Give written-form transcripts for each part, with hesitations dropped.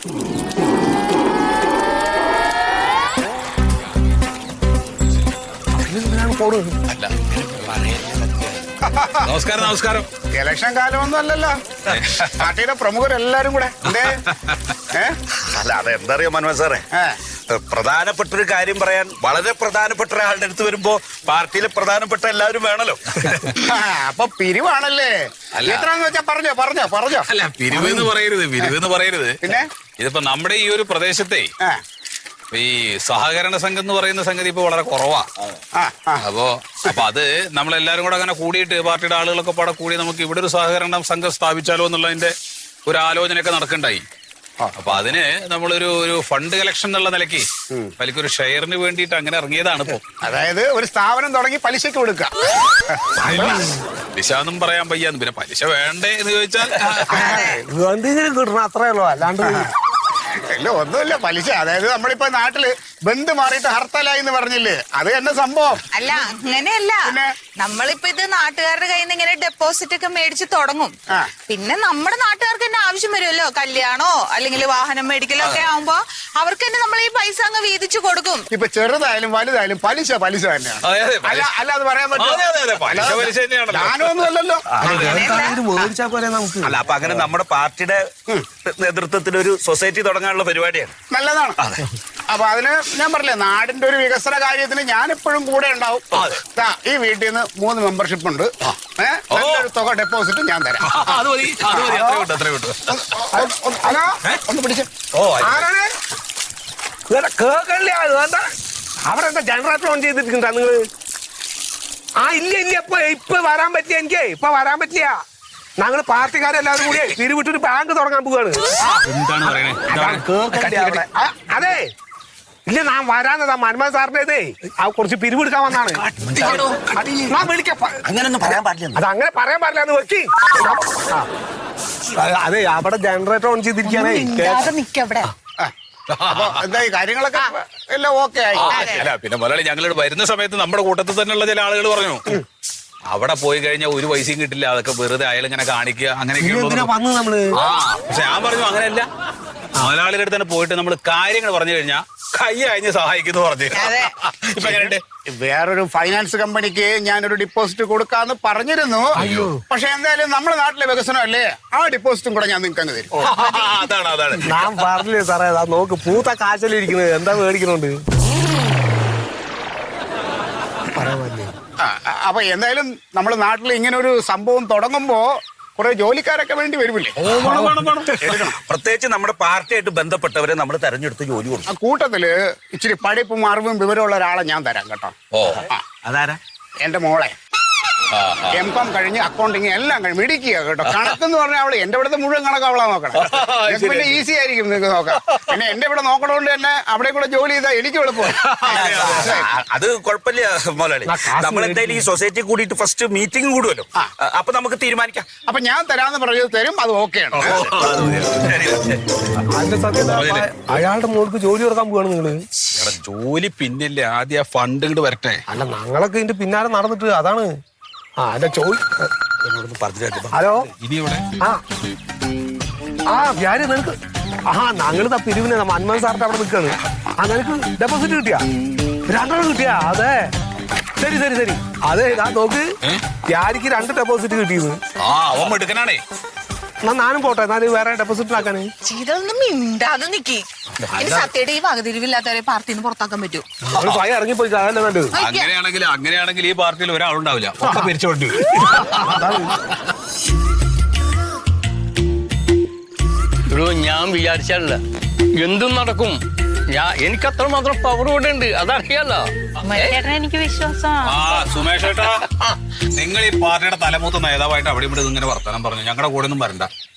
അല്ല നമസ്കാരം നമസ്കാരം. ഇലക്ഷൻ കാലമൊന്നും അല്ലല്ലോ, പാർട്ടിയുടെ പ്രമുഖരെല്ലാരും കൂടെ. അല്ല അതെന്താ അറിയോ മനോജ് സാറേ, പ്രധാനപ്പെട്ട ഒരു കാര്യം പറയാൻ വളരെ പ്രധാനപ്പെട്ട ഒരാളുടെ അടുത്ത് വരുമ്പോ പാർട്ടിയിലെ പ്രധാനപ്പെട്ട എല്ലാവരും വേണല്ലോ. അപ്പൊ പിരിവാണല്ലേ? എത്രന്ന് വെച്ചാ പറഞ്ഞോ പറഞ്ഞോ പറഞ്ഞോ. അല്ല പിരിവെന്ന് പറയരുത്. പിന്നെ ഇതിപ്പോ നമ്മുടെ ഈ ഒരു പ്രദേശത്തെ ഈ സഹകരണ സംഘം എന്ന് പറയുന്ന സംഗതി ഇപ്പൊ വളരെ കുറവാ. അപ്പൊ അത് നമ്മളെല്ലാരും കൂടെ അങ്ങനെ കൂടിയിട്ട് പാർട്ടിയുടെ ആളുകളൊക്കെ പാടെ കൂടി നമുക്ക് ഇവിടെ ഒരു സഹകരണ സംഘം സ്ഥാപിച്ചാലോ എന്നുള്ളതിന്റെ ഒരു ആലോചനയൊക്കെ നടക്കണ്ടായി. അപ്പൊ അതിന് നമ്മളൊരു ഫണ്ട് കളക്ഷൻ എന്നുള്ള നിലയ്ക്ക് പലിക്കൊരു ഷെയറിന് വേണ്ടിയിട്ട് അങ്ങനെ ഇറങ്ങിയതാണ് ഇപ്പൊ. അതായത് ഒരു സ്ഥാപനം തുടങ്ങി പലിശക്ക് കൊടുക്കുക. പലിശ ഒന്നും പറയാൻ വയ്യാന്ന്. പിന്നെ പലിശ വേണ്ടേ എന്ന് ചോദിച്ചാൽ അത്രേ ഉള്ളൂ, അല്ലാണ്ട് ഇല്ല ഒന്നുമില്ല. പലിശ അതായത് നമ്മളിപ്പോ നാട്ടില് ബന്ദ് മാറിയിട്ട് ഹർത്താലായി എന്ന് പറഞ്ഞില്ലേ, അത് തന്നെ സംഭവം. അല്ല അങ്ങനെയല്ല, നമ്മളിപ്പോ ഇത് നാട്ടുകാരുടെ കയ്യിൽ നിന്ന് ഇങ്ങനെ ഡെപ്പോസിറ്റ് ഒക്കെ മേടിച്ച് തുടങ്ങും. പിന്നെ നമ്മുടെ നാട്ടുകാർക്ക് തന്നെ ആവശ്യം വരുമല്ലോ, കല്യാണോ അല്ലെങ്കിൽ വാഹനം മേടിക്കലോ ഒക്കെ ആവുമ്പോ അവർക്ക് തന്നെ നമ്മൾ ഈ പൈസ അങ്ങ് വീതിച്ചു കൊടുക്കും. ഇപ്പൊ ചെറുതായാലും വലുതായാലും പലിശ തന്നെയാണ്. അല്ല അത് പറയാൻ പറ്റുമോ? ഞാനൊന്നും അല്ലല്ലോ. അല്ല അപ്പൊ അങ്ങനെ നമ്മുടെ പാർട്ടിയുടെ നേതൃത്വത്തിൽ ഒരു സൊസൈറ്റി തുടങ്ങാനുള്ള പരിപാടിയാണ്. നല്ലതാണ്. അപ്പൊ അതിന് ഞാൻ പറഞ്ഞില്ലേ, നാടിന്റെ ഒരു വികസന കാര്യത്തിന് ഞാൻ എപ്പോഴും കൂടെ ഉണ്ടാവും. ഈ വീട്ടിൽ നിന്ന് 3 മെമ്പർഷിപ്പ് ഉണ്ട്. നല്ലൊരു തുക ഡെപ്പോസിറ്റ് ഞാൻ തരാം. ഒന്ന് പിടിച്ചേ. അവിടെ എന്താ ജനറേറ്റർ ഓൺ ചെയ്തിട്ടുണ്ടാ നിങ്ങള്? ഇല്ല ഇപ്പൊ വരാൻ പറ്റില്ല. എനിക്ക് ഇപ്പൊ വരാൻ പറ്റില്ല. ഞങ്ങള് പാർട്ടിക്കാരെല്ലാവരും കൂടി പിരിവിട്ടൊരു ബാങ്ക് തുടങ്ങാൻ പോവാണ്. അതെ ഇല്ല, ഞാൻ വരാന്നതാ മനോജ് സാറിന്റെ കുറച്ച് പിരിവെടുക്കാൻ വന്നാണ്. അങ്ങനൊന്നും പറയാൻ പാടില്ല. അത് അങ്ങനെ പറയാൻ പാടില്ല എന്ന് വെക്കി. അതെ അവിടെ ജനറേറ്റർ ഓൺ ചെയ്തിരിക്കുകയാണേ. അപ്പൊ എന്താ കാര്യങ്ങളൊക്കെ എല്ലാം ഓക്കെ ആയി. അല്ല പിന്നെ മുതലാളി ഞങ്ങളോട് വരുന്ന സമയത്ത് നമ്മുടെ കൂട്ടത്തിൽ തന്നെയുള്ള ചില ആളുകൾ പറഞ്ഞു അവിടെ പോയി കഴിഞ്ഞാൽ ഒരു പൈസയും കിട്ടില്ല, അതൊക്കെ വെറുതെ അയാൾ ഇങ്ങനെ കാണിക്കുക അങ്ങനെയൊക്കെ. പക്ഷെ ഞാൻ പറഞ്ഞു അങ്ങനെയല്ല, മുതലാളിയുടെ അടുത്ത് തന്നെ പോയിട്ട് നമ്മൾ കാര്യങ്ങൾ പറഞ്ഞു കഴിഞ്ഞാൽ കൈ അയഞ്ഞ് സഹായിക്കുന്നു പറഞ്ഞു. ഇപ്പൊ എങ്ങനെയുണ്ട്? വേറൊരു ഫൈനാൻസ് കമ്പനിക്ക് ഞാനൊരു ഡിപ്പോസിറ്റ് കൊടുക്കാന്ന് പറഞ്ഞിരുന്നു. പക്ഷെ എന്തായാലും നമ്മുടെ നാട്ടിലെ വികസനം അല്ലേ, ആ ഡിപ്പോസിറ്റും കൂടെ ഞാൻ നിങ്ങൾക്ക് അങ്ങ് തരും. അതാണ് ഞാൻ പറഞ്ഞില്ലേ സാറേ, നോക്ക് പൂത്ത കാശലിരിക്കുന്നത് എന്താ മേടിക്കുന്നുണ്ട്. അപ്പൊ എന്തായാലും നമ്മുടെ നാട്ടിൽ ഇങ്ങനെ ഒരു സംഭവം തുടങ്ങുമ്പോ കുറെ ജോലിക്കാരൊക്കെ വേണ്ടി വരുമില്ലേ? പ്രത്യേകിച്ച് നമ്മുടെ പാർട്ടിയായിട്ട് ബന്ധപ്പെട്ടവരെ നമ്മൾ തെരഞ്ഞെടുത്ത് ജോലി കൊടുക്കും. കൂട്ടത്തില് ഇച്ചിരി പഠിപ്പും അറിവും വിവരമുള്ള ഒരാളെ ഞാൻ തരാം കേട്ടോ. അതാരാ? എന്റെ മോളെ M.Com കഴിഞ്ഞ് അക്കൗണ്ടിങ് എല്ലാം കഴിഞ്ഞ് മിടിക്കുക കേട്ടോ. കണക്കെന്ന് പറഞ്ഞാൽ അവള് എന്റെ ഇവിടുത്തെ മുഴുവൻ കണക്ക് അവളാ നോക്കണം. പിന്നെ ഈസി ആയിരിക്കും നിങ്ങൾക്ക് നോക്കാം. പിന്നെ എന്റെ ഇവിടെ നോക്കണോണ്ട് തന്നെ അവിടെ കൂടെ ജോലി ചെയ്താൽ എനിക്ക് എളുപ്പമാണ്. അത് കുഴപ്പമില്ല മുതലാളി. നമ്മളെന്തായാലും ഈ സൊസൈറ്റി കൂടിയിട്ട് ഫസ്റ്റ് മീറ്റിംഗ് കൂടുമല്ലോ, അപ്പൊ നമുക്ക് തീരുമാനിക്കാം. അപ്പൊ ഞാൻ തരാന്ന് പറഞ്ഞത് തരും, അത് ഓക്കെയാണ്. അയാളുടെ മോൾക്ക് ജോലി കൊടുക്കാൻ പോവാണ് നിങ്ങള്? ജോലി പിന്നില്ലേ, ആദ്യം ആ ഫണ്ട് ഇങ്ങോട്ട് വരട്ടെ. അല്ല ഞങ്ങളൊക്കെ ഇതിന്റെ പിന്നാലെ നടന്നിട്ട് അതാണ്. ഹലോ ഇനി ഇവിടെ ഞാന് നിനക്ക് ഞങ്ങൾ പിരിവിന് മനോജ് സാറിന്റെ അവിടെ നിൽക്കാണ്. നിനക്ക് ഡെപ്പോസിറ്റ് കിട്ടിയാ? 2 കിട്ടിയാ? അതെ ശരി അതെ നോക്ക്, ഞാനിക്ക് 2 ഡെപ്പോസിറ്റ് കിട്ടിയത്. അവൻ എടുക്കാനാണേ. ഞാനും പോട്ടെ, ഞാൻ വേറെ ഡെപ്പോസിറ്റ് ആക്കാന്. ചെയ്തൊന്നും മിണ്ടാതെ നിക്കി. സത്യയുടെ ഈ വകതിരിവില്ലാത്തവരെ പാർട്ടിന്ന് പുറത്താക്കാൻ പറ്റൂ. ഇറങ്ങിപ്പോയി. അങ്ങനെയാണെങ്കിൽ ഈ പാർട്ടിയിൽ ഒരാളുണ്ടാവില്ല, ഒക്കെ പിരിച്ചോണ്ട്. ഞാൻ വിചാരിച്ചാലല്ല എന്തും നടക്കും. എനിക്ക് അത്ര മാത്രം പവർ ഇവിടെ ഉണ്ട്, അതറിയാലോ. എനിക്ക് വിശ്വാസം. സുമേഷ് ഏട്ടാ, നിങ്ങൾ ഈ പാർട്ടിയുടെ തലമൂത്ത നേതാവായിട്ട് അവിടെ ഇവിടെ ഇങ്ങനെ വർത്തമാനം പറഞ്ഞു, ഞങ്ങളുടെ കൂടെ ഒന്നും വരണ്ട.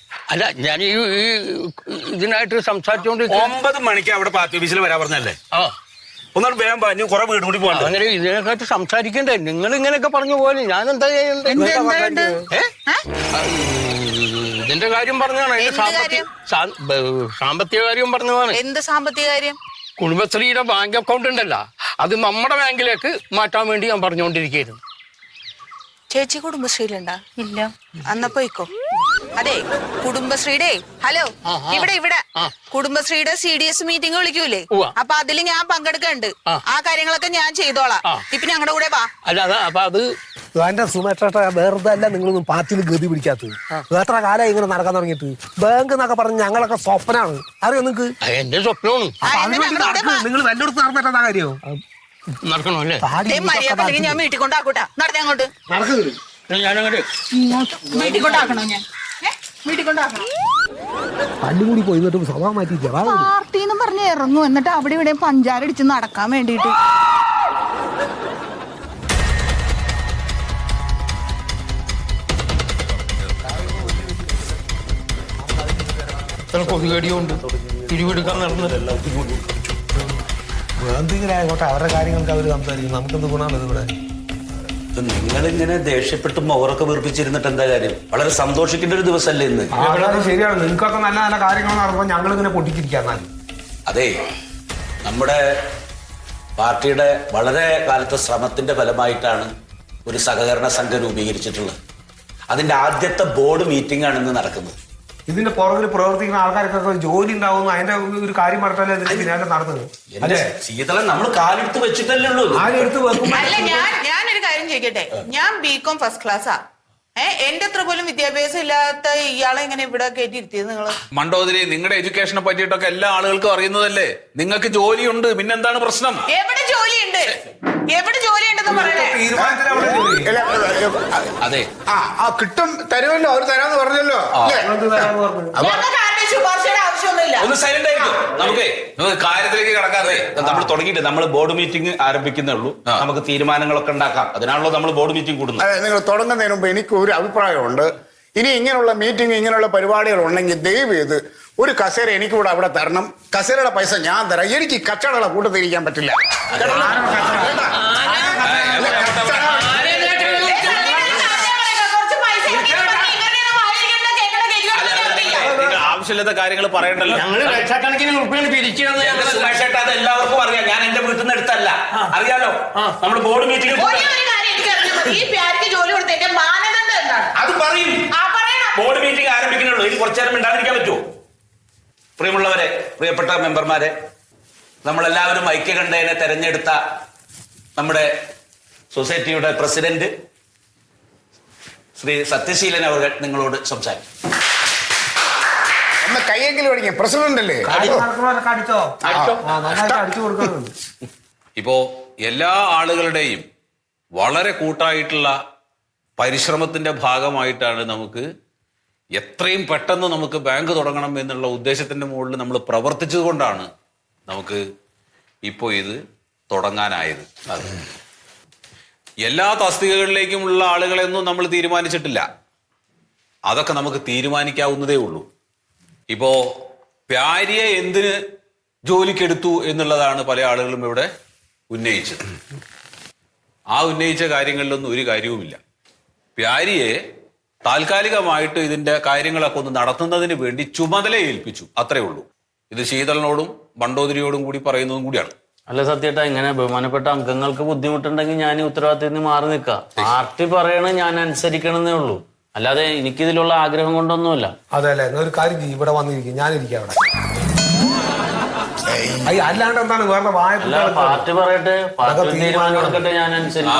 അല്ല ഞാൻ ഈ ഇതിനായിട്ട് സംസാരിച്ചോണ്ട് 9 മണിക്ക് അവിടെ പാർട്ടി ഓഫീസിൽ വരാൻ പറഞ്ഞല്ലേ? ഒന്നാണ് വേഗം പറഞ്ഞു, കുറെ വീട് കൂടി പോകണ്ട. അങ്ങനെ ഇതിനെക്കാട്ട് സംസാരിക്കണ്ടേ? നിങ്ങൾ ഇങ്ങനെയൊക്കെ പറഞ്ഞു പോലെ ഞാൻ എന്താ ചെയ്യണ്ടേ? ഇതിന്റെ കാര്യം പറഞ്ഞാണ്, സാമ്പത്തിക കാര്യം പറഞ്ഞതാണ്. എന്ത് സാമ്പത്തിക കാര്യം? കുടുംബശ്രീയുടെ ബാങ്ക് അക്കൗണ്ട് ഉണ്ടല്ലോ, അത് നമ്മുടെ ബാങ്കിലേക്ക് മാറ്റാൻ വേണ്ടി ഞാൻ പറഞ്ഞുകൊണ്ടിരിക്കുകയായിരുന്നു. ചേച്ചി കുടുംബശ്രീയിലുണ്ടാ? ഇല്ല. അന്ന പോയിക്കോ. അതെ കുടുംബശ്രീയുടെ ഹലോ ഇവിടെ കുടുംബശ്രീയുടെ CDS മീറ്റിംഗ് വിളിക്കൂലേ? ഉവ്വ. അപ്പൊ അതിൽ ഞാൻ പങ്കെടുക്കുന്നുണ്ട്. ആ കാര്യങ്ങളൊക്കെ ഞാൻ ചെയ്തോളാം. ഇപ്പൊ ഞങ്ങളുടെ കൂടെ വാ. അല്ല അപ്പൊ അത് എന്റെ സുമേഷേട്ട വെറുതെ അല്ല നിങ്ങളൊന്നും പാർട്ടിയിൽ ഗതി പിടിക്കാത്തത്. എത്ര കാലം ഇങ്ങനെ നടക്കാൻ തുടങ്ങിയിട്ട് ബാങ്ക് എന്നൊക്കെ പറഞ്ഞ് ഞങ്ങളൊക്കെ സ്വപ്നാണ്. അറിയോ നിങ്ങക്ക്? എന്റെ സ്വപ്നമാണ്. നിങ്ങൾ വല്ലയിടത്ത് നടന്നിട്ടാ കാര്യം നടക്കണോ അല്ലേ? മര്യാദ അല്ലെങ്കിൽ ഞാൻ വീട്ടിൽ കൊണ്ടാക്കൂട്ടാ. നടന്നേ അങ്ങോട്ട്. ഞാനങ്ങോട്ട് വീട്ടിൽ കൊണ്ടാക്കണോ? ഞാൻ വീട്ടിൽ കൊണ്ടാക്കണം. പല്ലുകൂടി പോയി സ്വഭാവം മാറ്റിയില്ല. പാർട്ടി എന്ന് പറഞ്ഞ് ഇറങ്ങും, എന്നിട്ട് അവിടെ ഇവിടെ പഞ്ചാരടിച്ച് നടക്കാൻ വേണ്ടിട്ട്. ഇത്ര കൊതുകടിയുണ്ട്. പിരിവെടുക്കാൻ നടന്നില്ല. എന്തെങ്കിലും ആയിക്കോട്ടെ, അവരുടെ കാര്യങ്ങൾക്ക് അവർ സംസാരിക്കും. നമുക്കെന്ത് ഗുണമാണ് ഇവിടെ? നിങ്ങളിങ്ങനെ ദേഷ്യപ്പെട്ട് മോറൊക്കെ വീർപ്പിച്ചിരുന്നിട്ട് എന്താ കാര്യം? വളരെ സന്തോഷിക്കേണ്ട ഒരു ദിവസമല്ലേ ഇന്ന്? ശരിയാണ്, നിങ്ങൾക്കൊക്കെ നല്ല നല്ല കാര്യങ്ങൾ നടക്കുമ്പോൾ ഞങ്ങളിങ്ങനെ പൊട്ടിച്ചിരിക്കാൻ. അതെ, നമ്മുടെ പാർട്ടിയുടെ വളരെ കാലത്തെ ശ്രമത്തിന്റെ ഫലമായിട്ടാണ് ഒരു സഹകരണ സംഘം രൂപീകരിച്ചിട്ടുള്ളത്. അതിന്റെ ആദ്യത്തെ ബോർഡ് മീറ്റിംഗ് ആണ് ഇന്ന് നടക്കുന്നത്. ഇതിന്റെ പുറകിൽ പ്രവർത്തിക്കുന്ന ആൾക്കാർക്കൊക്കെ ജോലി ഉണ്ടാവുന്നു. അതിന്റെ ഒരു കാര്യം പറഞ്ഞാലേ അതിന്റെ പിന്നാലെ നടന്നത്. അല്ലെ ശീതളൻ, നമ്മൾ കാലെടുത്ത് വെച്ചിട്ടല്ലേ ഉള്ളൂ. ആരെടുത്ത് വെക്കും? അല്ല, ഞാനൊരു കാര്യം ചോദിക്കട്ടെ. ഞാൻ BCom ഫസ്റ്റ് ക്ലാസ്സാ. എന്റെ അത്ര പോലും വിദ്യാഭ്യാസം ഇല്ലാത്ത ഇയാളെ ഇങ്ങനെ ഇവിടെ കയറ്റിയിരുത്തിയത് നിങ്ങള്? മണ്ടോദരി, നിങ്ങളുടെ എഡ്യൂക്കേഷനെ പറ്റിയിട്ടൊക്കെ എല്ലാ ആളുകൾക്കും അറിയുന്നതല്ലേ. നിങ്ങൾക്ക് ജോലിയുണ്ട്, പിന്നെന്താണ് പ്രശ്നം? എവിടെ ജോലിയുണ്ട്? എവിടെ ജോലിയുണ്ടെന്ന് പറയണേ. അതെ, കിട്ടും, തരുമല്ലോ, അവർ തരാന്ന് പറഞ്ഞല്ലോ. ഞങ്ങൾക്ക് ആരുടെ ശുപാർശയുടെ ആവശ്യമൊന്നുമില്ല. ഒന്ന് സൈലന്റ് ആയിരിക്കും. നമുക്ക് കാര്യത്തിലേക്ക് കടക്കാതെ നമ്മൾ തുടങ്ങിയിട്ട് നമ്മൾ ബോർഡ് മീറ്റിംഗ് ആരംഭിക്കുന്നേ ഉള്ളൂ. നമുക്ക് തീരുമാനങ്ങളൊക്കെ ഉണ്ടാക്കാം. അതിനാണല്ലോ നമ്മൾ ബോർഡ് മീറ്റിംഗ് കൂടുന്നത്. അതെ, നിങ്ങൾ തുടങ്ങുന്നതിന് മുമ്പ് എനിക്ക് ഒരു അഭിപ്രായമുണ്ട്. ഇനി ഇങ്ങനെയുള്ള മീറ്റിംഗ്, ഇങ്ങനെയുള്ള പരിപാടികൾ ഉണ്ടെങ്കിൽ ദയവ് ചെയ്ത് ഒരു കസേര എനിക്കൂടെ അവിടെ തരണം. കസേരയുടെ പൈസ ഞാൻ തരാം. എനിക്ക് കച്ചവടങ്ങളെ കൂട്ടത്തിരിക്കാൻ പറ്റില്ല. ആവശ്യമില്ലാത്ത കാര്യങ്ങൾ പറയണ്ടല്ലോ. ഞങ്ങള് ലക്ഷക്കണക്കിന് ഉറുപ്പിയാണ് പിരിച്ചു അത് എല്ലാവർക്കും അറിയാം. ഞാൻ എന്റെ വീട്ടിൽ നിന്ന് എടുത്തല്ല, അറിയാലോ. നമ്മൾ ബോർഡ് മീറ്റിംഗ് ഈ പ്യാരിക്ക് ജോലി കൊടുത്തതിന്റെ മാനദണ്ഡം എന്താണ്? അത് പറയും. ബോർഡ് മീറ്റിംഗ് ആരംഭിക്കുന്നുള്ളൂ. ഇനി കുറച്ചു നേരം മിണ്ടാതിരിക്കാൻ പറ്റുമോ? പ്രിയമുള്ളവരെ, പ്രിയപ്പെട്ട മെമ്പർമാരെ, നമ്മളെല്ലാവരും ഐക്യകണ്ഠേന തെരഞ്ഞെടുത്ത നമ്മുടെ സൊസൈറ്റിയുടെ പ്രസിഡന്റ് ശ്രീ സത്യശീലൻ അവർ നിങ്ങളോട് സംസാരിക്കും. ഒന്ന് കൈയെങ്കിലും അടിക്കും. പ്രസിഡന്റ് അല്ലേ? ഇപ്പോ എല്ലാ ആളുകളുടെയും വളരെ കൂട്ടായിട്ടുള്ള പരിശ്രമത്തിന്റെ ഭാഗമായിട്ടാണ് നമുക്ക് എത്രയും പെട്ടെന്ന് നമുക്ക് ബാങ്ക് തുടങ്ങണം എന്നുള്ള ഉദ്ദേശത്തിന്റെ മുകളിൽ നമ്മൾ പ്രവർത്തിച്ചത് കൊണ്ടാണ് നമുക്ക് ഇപ്പോൾ ഇത് തുടങ്ങാനായത്. എല്ലാ തസ്തികകളിലേക്കുമുള്ള ആളുകളെയൊന്നും നമ്മൾ തീരുമാനിച്ചിട്ടില്ല. അതൊക്കെ നമുക്ക് തീരുമാനിക്കാവുന്നതേ ഉള്ളൂ. ഇപ്പോ പ്യാരിയെ എന്തിന് ജോലിക്കെടുത്തു എന്നുള്ളതാണ് പല ആളുകളും ഇവിടെ ഉന്നയിച്ചത്. ആ ഉന്നയിച്ച കാര്യങ്ങളിലൊന്നും ഒരു കാര്യവുമില്ല. പ്യാരിയെ താൽക്കാലികമായിട്ട് ഇതിന്റെ കാര്യങ്ങളൊക്കെ ഒന്ന് നടത്തുന്നതിന് വേണ്ടി ചുമതല ഏൽപ്പിച്ചു, അത്രേ ഉള്ളൂ. ഇത് ശീതളനോടും മണ്ടോദരിയോടും കൂടി പറയുന്നതും കൂടിയാണ്. അല്ല സത്യേട്ടാ, ഇങ്ങനെ ബഹുമാനപ്പെട്ട അംഗങ്ങൾക്ക് ബുദ്ധിമുട്ടുണ്ടെങ്കിൽ ഞാൻ ഉത്തരവാദിത്തത്തിൽ നിന്ന് മാറി നിൽക്കാം. പാർട്ടി പറയണ ഞാൻ അനുസരിക്കണമെന്നേ ഉള്ളൂ, അല്ലാതെ എനിക്കിതിലുള്ള ആഗ്രഹം കൊണ്ടൊന്നുമല്ല. അതെ അല്ലേ, ഒരു കാര്യം ചെയ്യും, ഇവിടെ വന്നിരിക്കും, ഞാനിരിക്കാം അവിടെ. അല്ലാണ്ട് എന്താണ് വേറെ അല്ല, പാർട്ടി പറയട്ടെ, പാർട്ടി തീരുമാനം എടുക്കട്ടെ, ഞാൻ അനുസരിക്കും.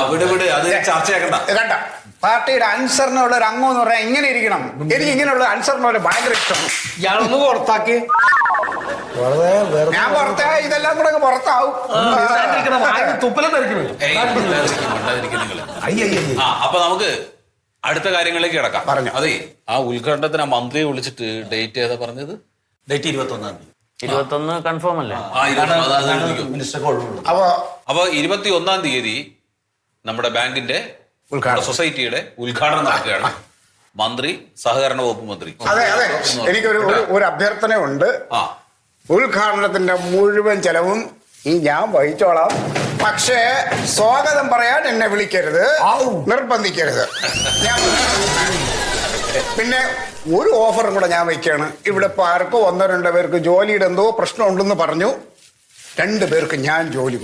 പാർട്ടിയുടെ അനുസരണമുള്ള ഒരു അംഗം എന്ന് പറഞ്ഞാൽ ഇങ്ങനെ ഇരിക്കണം. എനിക്ക് ഇങ്ങനെയുള്ള അനുസരണമുള്ള ഭയങ്കര ഇഷ്ടമാണ്. ഇയാളൊന്ന് പുറത്താക്കി. ഞാൻ പുറത്താ, ഇതെല്ലാം കൂടെ പുറത്താവും. തുപ്പലം ധരിക്കണം. അപ്പൊ നമുക്ക് അടുത്ത കാര്യങ്ങളിലേക്ക് കിടക്കാം. പറഞ്ഞു. അതെ, ആ ഉദ്ഘാടനത്തിന് ആ മന്ത്രിയെ വിളിച്ചിട്ട് ഡേറ്റ് ഏതാ പറഞ്ഞത്? ഡേറ്റ് 21 21 കൺഫേം അല്ലേ? അപ്പൊ 21 തീയതി നമ്മുടെ ബാങ്കിന്റെ സൊസൈറ്റിയുടെ ഉദ്ഘാടനം നടക്കുകയാണ്. മന്ത്രി, സഹകരണ വകുപ്പ് മന്ത്രി. അതെ അതെ, എനിക്കൊരു ഒരു അഭ്യർത്ഥനയുണ്ട്. ഉദ്ഘാടനത്തിന്റെ മുഴുവൻ ചെലവും ഞാൻ വഹിച്ചോളാം. പക്ഷേ സ്വാഗതം പറയാൻ എന്നെ വിളിക്കരുത്, നിർബന്ധിക്കരുത്. പിന്നെ ഒരു ഓഫറും കൂടെ ഞാൻ വയ്ക്കുകയാണ്. ഇവിടെ ഇപ്പൊ ആർക്കോ 1-2 പേർക്ക് ജോലിയുടെ എന്തോ പ്രശ്നമുണ്ടെന്ന് പറഞ്ഞു. 2 പേർക്ക് ഞാൻ ജോലി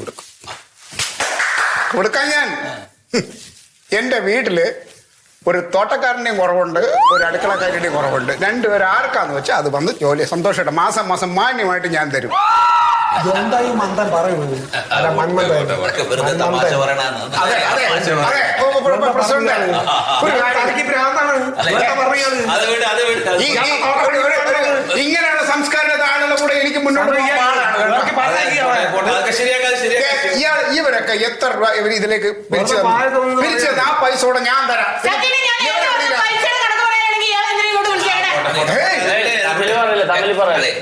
കൊടുക്കാൻ ഞാൻ എന്റെ വീട്ടില് ഒരു തോട്ടക്കാരൻ്റെയും കുറവുണ്ട്, ഒരു അടുക്കളക്കാരുടെയും കുറവുണ്ട്. രണ്ടുപേരും ആർക്കാന്ന് വെച്ചാൽ അത് വന്ന് ജോലി സന്തോഷമായിട്ട് മാസം മാസം മാന്യമായിട്ട് ഞാൻ തരും. എന്തായി മന്ദൻ പറയുന്നത്? അല്ല, വെറുതെ തമാശ പറയണതാണ്. അതെ അതെ അതെ പ്രസിഡന്റ്, ഒരു കാര്യം ഇങ്ങനെയുള്ള സംസ്കാരത്തെ ആളുകളുടെ കൂടെ എനിക്ക് മുന്നോട്ട് പോകാൻ ഇവരൊക്കെ എത്ര രൂപ ഇവർ ഇതിലേക്ക് പിരിച്ചു ആ പൈസ കൂടെ ഞാൻ തരാം.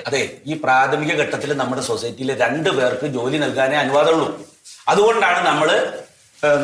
അതെ, ഈ പ്രാഥമിക ഘട്ടത്തിൽ നമ്മുടെ സൊസൈറ്റിയിലെ 2 പേർക്ക് ജോലി നൽകാനേ അനുവാദമുള്ളൂ. അതുകൊണ്ടാണ്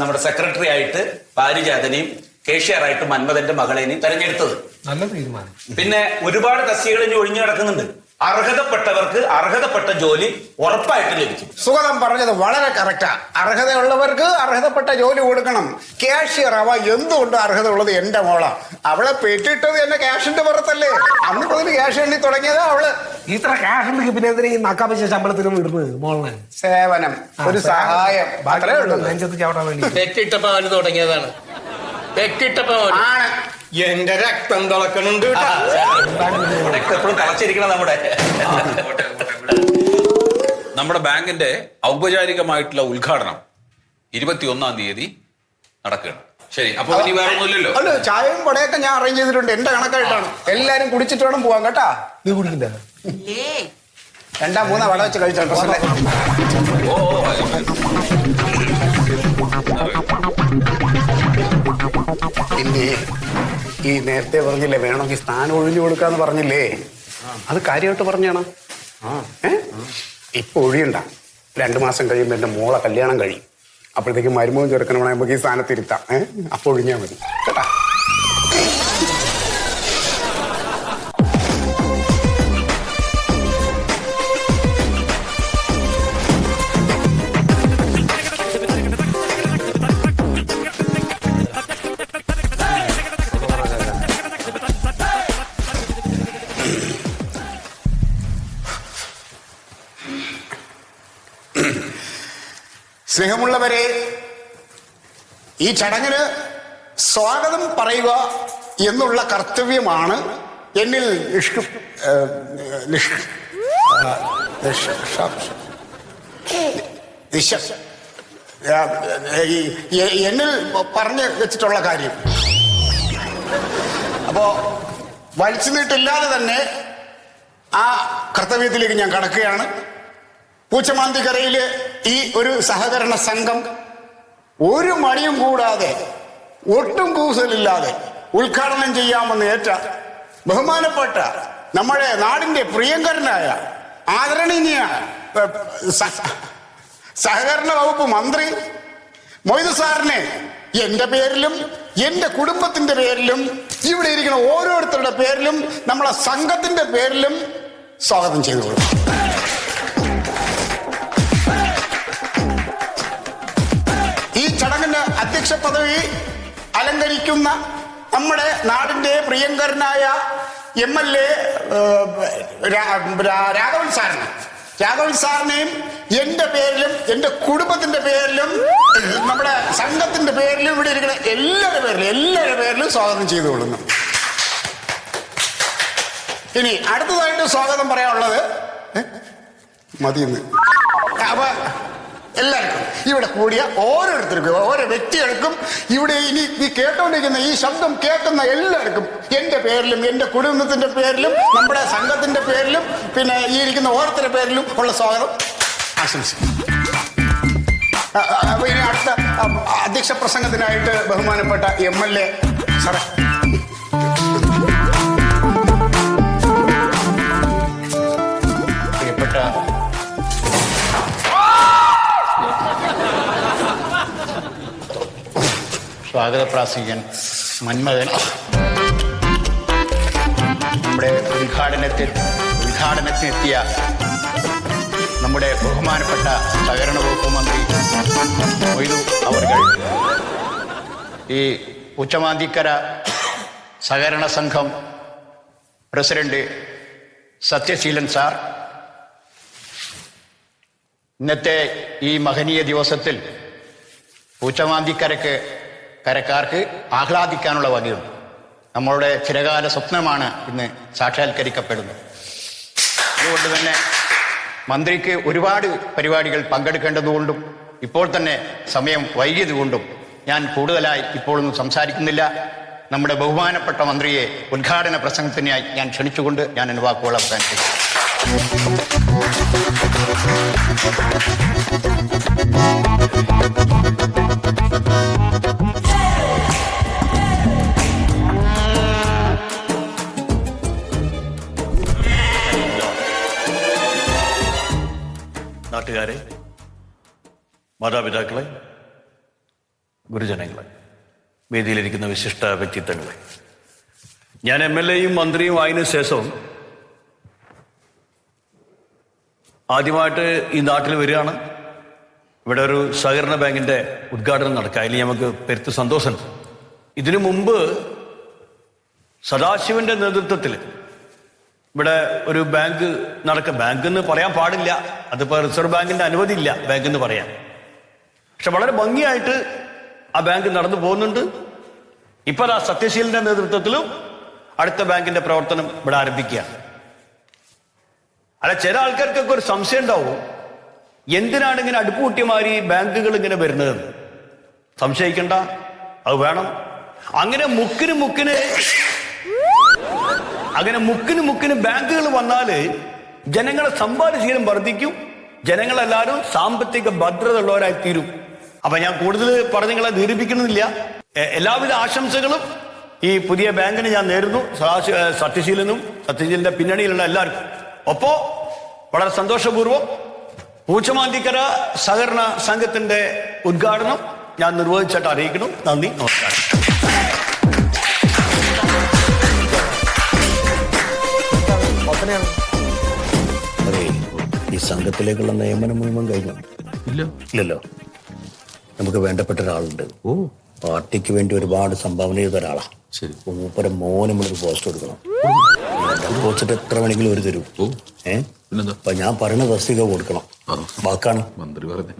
നമ്മുടെ സെക്രട്ടറി ആയിട്ട് പാരിജാതനെയും കേഷ്യറായിട്ട് മന്മഥന്റെ മകളെയും തെരഞ്ഞെടുത്തത്. നല്ല തീരുമാനം. പിന്നെ ഒരുപാട് തസ്തികകൾ ഇനി ഒഴിഞ്ഞു കിടക്കുന്നുണ്ട്. അർഹതപ്പെട്ടവർക്ക് അർഹതപ്പെട്ട ജോലി ഉറപ്പായിട്ട് ലഭിക്കും. സുഗതം പറഞ്ഞത് വളരെ കറക്റ്റാ. അർഹതയുള്ളവർക്ക് അർഹതപ്പെട്ട ജോലി കൊടുക്കണം. ക്യാഷ്യർ ആവാ എന്തുകൊണ്ട് അർഹത ഉള്ളത് എന്റെ മോളാ. അവളെ പെറ്റിട്ടത് എന്നെ ക്യാഷിന്റെ പുറത്തല്ലേ. അന്ന് മുതൽ ക്യാഷ് എണ്ണി തുടങ്ങിയത് അവള്. ഇത്ര ക്യാഷ് ഉണ്ടെങ്കിൽ പിന്നെ എന്തിനാ ഈ നക്കാപ്പിച്ച ശമ്പളത്തിനും ഇടുന്നത് മോളെ? സേവനം, ഒരു സഹായം അത്രേ ഉള്ളൂ. നെഞ്ചത്ത് ചവിടാൻ വേണ്ടി പെറ്റിട്ടപ്പോ അവന് തുടങ്ങിയതാണ്. പെറ്റിട്ടപ്പോ ആണ്. എന്റെ രക്തം തിളക്കണുണ്ട്. എപ്പോഴും തിളച്ചിരിക്കണം. നമ്മുടെ ബാങ്കിന്റെ ഔപചാരികമായിട്ടുള്ള ഉദ്ഘാടനം 21-ാം തീയതി നടക്കുകയാണ്. ശരി, അപ്പൊ ഇനി വേറെ ഒന്നുമില്ലല്ലോ. അല്ല, ചായയും വടയൊക്കെ ഞാൻ അറേഞ്ച് ചെയ്തിട്ടുണ്ട്. എന്റെ കണക്കായിട്ടാണ്. എല്ലാരും കുടിച്ചിട്ട് വേണം പോവാൻ കേട്ടാ. നീ കുടിക്കില്ല? 2-3 വട വെച്ച് കഴിച്ചോട്ടെ. പിന്നെ ഈ നേരത്തെ പറഞ്ഞില്ലേ വേണമെങ്കിൽ സ്ഥാനം ഒഴിഞ്ഞു കൊടുക്കാന്ന് പറഞ്ഞില്ലേ, അത് കാര്യമായിട്ട് പറഞ്ഞാണ്. ഇപ്പൊ ഒഴിയണ്ട. 2 മാസം കഴിയുമ്പോ എന്റെ മോളെ കല്യാണം കഴിയും. അപ്പോഴത്തേക്ക് മരുമോൻ ചെറുക്കണമെങ്കിൽ നമുക്ക് ഈ സ്ഥാനത്തിരുത്താം. അപ്പൊ ഒഴിഞ്ഞാൽ മതി കേട്ടാ. സ്നേഹമുള്ളവരെ, ഈ ചടങ്ങിന് സ്വാഗതം പറയുക എന്നുള്ള കർത്തവ്യമാണ് എന്നിൽ എന്നിൽ പറഞ്ഞു വെച്ചിട്ടുള്ള കാര്യം. അപ്പോ വലിച്ചു നീട്ടില്ലാതെ തന്നെ ആ കർത്തവ്യത്തിലേക്ക് ഞാൻ കടക്കുകയാണ്. പൂച്ചമാന്തിക്കരയില് ഈ ഒരു സഹകരണ സംഘം ഒരു മണിയും കൂടാതെ ഒട്ടും കൂസലില്ലാതെ ഉദ്ഘാടനം ചെയ്യാമെന്ന് ഏറ്റ ബഹുമാനപ്പെട്ട നമ്മുടെ നാടിന്റെ പ്രിയങ്കരനായ ആദരണീയ സഹകരണ വകുപ്പ് മന്ത്രി മൊയ്തു സാറിനെ എന്റെ പേരിലും എന്റെ കുടുംബത്തിന്റെ പേരിലും ഇവിടെ ഇരിക്കുന്ന ഓരോരുത്തരുടെ പേരിലും നമ്മളെ സംഘത്തിന്റെ പേരിലും സ്വാഗതം ചെയ്തു കൊടുക്കും. ഈ ചടങ്ങിന്റെ അധ്യക്ഷ പദവി അലങ്കരിക്കുന്ന നമ്മുടെ നാടിന്റെ പ്രിയങ്കരനായ MLA രാഘവൻ സാറിനെയും എന്റെ പേരിലും എന്റെ കുടുംബത്തിന്റെ പേരിലും നമ്മുടെ സംഘത്തിന്റെ പേരിലും ഇവിടെ ഇരിക്കുന്ന എല്ലാവരുടെ പേരിലും സ്വാഗതം ചെയ്തു കൊള്ളുന്നു. ഇനി അടുത്തതായിട്ട് സ്വാഗതം പറയാനുള്ളത് മതിയെന്ന്. അപ്പൊ എല്ലാവർക്കും ഇവിടെ കൂടിയ ഓരോരുത്തർക്കും ഓരോ വ്യക്തികൾക്കും ഇവിടെ ഇനി ഈ കേട്ടോണ്ടിരിക്കുന്ന ഈ ശബ്ദം കേൾക്കുന്ന എല്ലാവർക്കും എന്റെ പേരിലും എന്റെ കുടുംബത്തിന്റെ പേരിലും നമ്മുടെ സംഘത്തിന്റെ പേരിലും പിന്നെ ഈ ഇരിക്കുന്ന ഓരോരുത്തരുടെ പേരിലും ഉള്ള സ്വാഗതം ആശംസിക്കും. അപ്പൊ ഇനി അടുത്ത അധ്യക്ഷ പ്രസംഗത്തിനായിട്ട് ബഹുമാനപ്പെട്ട MLA സാറേ. പ്രിയപ്പെട്ട സ്വാഗത പ്രാസംഗികൻ മന്മഥൻ, നമ്മുടെ ഉദ്ഘാടനത്തിനെത്തിയ നമ്മുടെ ബഹുമാനപ്പെട്ട സഹകരണ വകുപ്പ് മന്ത്രി മൊയ്തു അവർകൾ, ഈ പൂച്ചമാന്തിക്കര സഹകരണ സംഘം പ്രസിഡന്റ് സത്യശീലൻ സാർ, ഇന്നത്തെ ഈ മഹനീയ ദിവസത്തിൽ പൂച്ചമാന്തിക്കരയ്ക്ക് കരക്കാർക്ക് ആഹ്ലാദിക്കാനുള്ള വകയുണ്ട്. നമ്മളുടെ ചിരകാല സ്വപ്നമാണ് ഇന്ന് സാക്ഷാത്കരിക്കപ്പെടുന്നത്. അതുകൊണ്ട് തന്നെ മന്ത്രിക്ക് ഒരുപാട് പരിപാടികൾ പങ്കെടുക്കേണ്ടതുകൊണ്ടും ഇപ്പോൾ തന്നെ സമയം വൈകിയതുകൊണ്ടും ഞാൻ കൂടുതലായി ഇപ്പോഴൊന്നും സംസാരിക്കുന്നില്ല. നമ്മുടെ ബഹുമാനപ്പെട്ട മന്ത്രിയെ ഉദ്ഘാടന പ്രസംഗത്തിനായി ഞാൻ ക്ഷണിച്ചുകൊണ്ട് ഞാൻ എൻ്റെ വാക്കുകൾ അവസാനിപ്പിക്കും. നാട്ടുകാരെ, മാതാപിതാക്കളെ, ഗുരുജനങ്ങളെ, വേദിയിലിരിക്കുന്ന വിശിഷ്ട വ്യക്തിത്വങ്ങളെ, ഞാൻ MLA-യും മന്ത്രിയും ആയതിനു ശേഷം ആദ്യമായിട്ട് ഈ നാട്ടിൽ വരികയാണ്. ഇവിടെ ഒരു സഹകരണ ബാങ്കിന്റെ ഉദ്ഘാടനം നടക്കുക. അതിൽ നമുക്ക് പെരുത്ത് സന്തോഷമുണ്ട്. ഇതിനു മുമ്പ് സദാശിവന്റെ നേതൃത്വത്തിൽ ഇവിടെ ഒരു ബാങ്ക് ബാങ്ക് എന്ന് പറയാൻ പാടില്ല, അതിപ്പോൾ റിസർവ് ബാങ്കിന്റെ അനുമതി ഇല്ല ബാങ്ക് എന്ന് പറയാൻ. പക്ഷെ വളരെ ഭംഗിയായിട്ട് ആ ബാങ്ക് നടന്നു പോകുന്നുണ്ട്. ഇപ്പൊ ആ സത്യശീലന്റെ നേതൃത്വത്തിലും അടുത്ത ബാങ്കിന്റെ പ്രവർത്തനം ഇവിടെ ആരംഭിക്കുകയാണ്. അല്ല, ചില ആൾക്കാർക്കൊക്കെ ഒരു സംശയം ഉണ്ടാവും, എന്തിനാണ് ഇങ്ങനെ അടുപ്പുകൂട്ടിയമാതിരി ബാങ്കുകൾ ഇങ്ങനെ വരുന്നത്? സംശയിക്കണ്ട, അത് വേണം. അങ്ങനെ മുക്കിന് മുക്കിന് ബാങ്കുകൾ വന്നാല് ജനങ്ങളെ സമ്പാദ്യശീലം വർദ്ധിക്കും, ജനങ്ങളെല്ലാവരും സാമ്പത്തിക ഭദ്രത ഉള്ളവരായി തീരും. അപ്പൊ ഞാൻ കൂടുതൽ പറഞ്ഞ് നിങ്ങളെ ദീർഘിപ്പിക്കുന്നില്ല. എല്ലാവിധ ആശംസകളും ഈ പുതിയ ബാങ്കിന് ഞാൻ നേരുന്നു, സത്യശീലന്റെ പിന്നണിയിലുള്ള എല്ലാവർക്കും. ഒപ്പോ വളരെ സന്തോഷപൂർവ്വം പൂച്ചമാന്തിക്കര സഹകരണ സംഘത്തിന്റെ ഉദ്ഘാടനം ഞാൻ നിർവഹിച്ചിട്ട് അറിയിക്കണം. നന്ദി, നമസ്കാരം. അതെ, ഈ സംഘത്തിലേക്കുള്ള നിയമനം മുഴുവൻ കഴിഞ്ഞു ഇല്ലല്ലോ. നമുക്ക് വേണ്ടപ്പെട്ട ഒരാളുണ്ട്. പാർട്ടിക്ക് വേണ്ടി ഒരുപാട് സംഭാവന ചെയ്ത ഒരാളാ. മൂപ്പരെ മോനും ഒരു പോസ്റ്റ് കൊടുക്കണം. പോസ്റ്റ് എത്ര വേണമെങ്കിലും ഒരു തരൂ. അപ്പൊ ഞാൻ പറയുന്ന തസ്തിക കൊടുക്കണം. വാക്കാണ് മന്ത്രി പറഞ്ഞു.